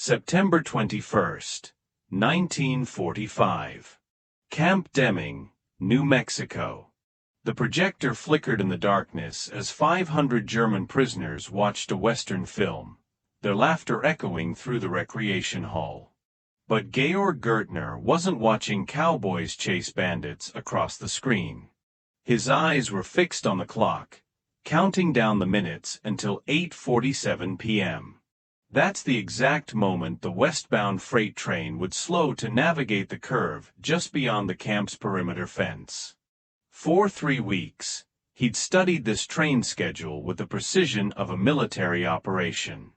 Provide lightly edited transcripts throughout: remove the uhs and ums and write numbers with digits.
September 21st, 1945. Camp Deming, New Mexico. The projector flickered in the darkness as 500 German prisoners watched a Western film, their laughter echoing through the recreation hall. But Georg Gaertner wasn't watching cowboys chase bandits across the screen. His eyes were fixed on the clock, counting down the minutes until 8:47 p.m. That's the exact moment the westbound freight train would slow to navigate the curve just beyond the camp's perimeter fence. For 3 weeks, he'd studied this train schedule with the precision of a military operation.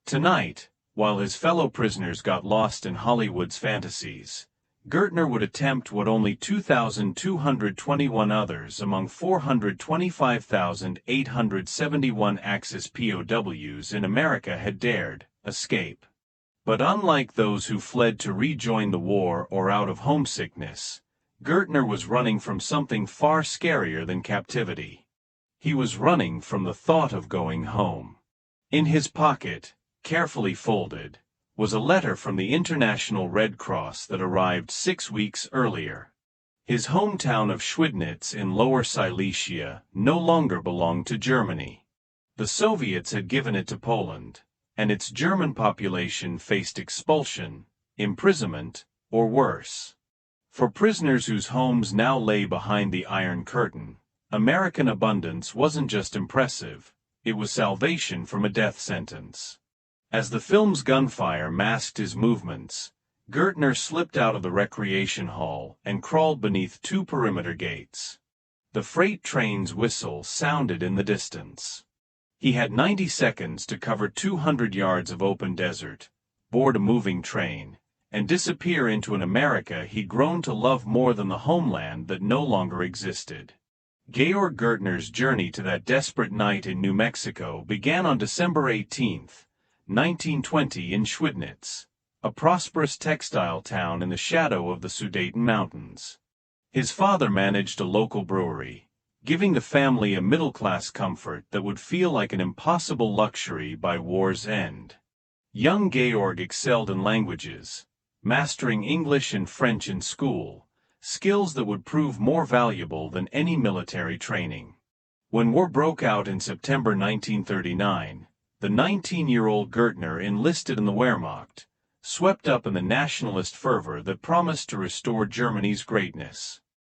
Tonight, while his fellow prisoners got lost in Hollywood's fantasies, Gaertner would attempt what only 2,221 others among 425,871 Axis POWs in America had dared: escape. But unlike those who fled to rejoin the war or out of homesickness, Gaertner was running from something far scarier than captivity. He was running from the thought of going home. In his pocket, carefully folded, was a letter from the International Red Cross that arrived 6 weeks earlier. His hometown of Schwidnitz in Lower Silesia no longer belonged to Germany. The Soviets had given it to Poland, and its German population faced expulsion, imprisonment, or worse. For prisoners whose homes now lay behind the Iron Curtain, American abundance wasn't just impressive, it was salvation from a death sentence. As the film's gunfire masked his movements, Gaertner slipped out of the recreation hall and crawled beneath 2 perimeter gates. The freight train's whistle sounded in the distance. He had 90 seconds to cover 200 yards of open desert, board a moving train, and disappear into an America he'd grown to love more than the homeland that no longer existed. Georg Gaertner's journey to that desperate night in New Mexico began on December 18, 1920 in Schwidnitz, a prosperous textile town in the shadow of the Sudeten Mountains. His father managed a local brewery, giving the family a middle-class comfort that would feel like an impossible luxury by war's end. Young Georg excelled in languages, mastering English and French in school, skills that would prove more valuable than any military training. When war broke out in September 1939, the 19-year-old Gaertner enlisted in the Wehrmacht, swept up in the nationalist fervor that promised to restore Germany's greatness.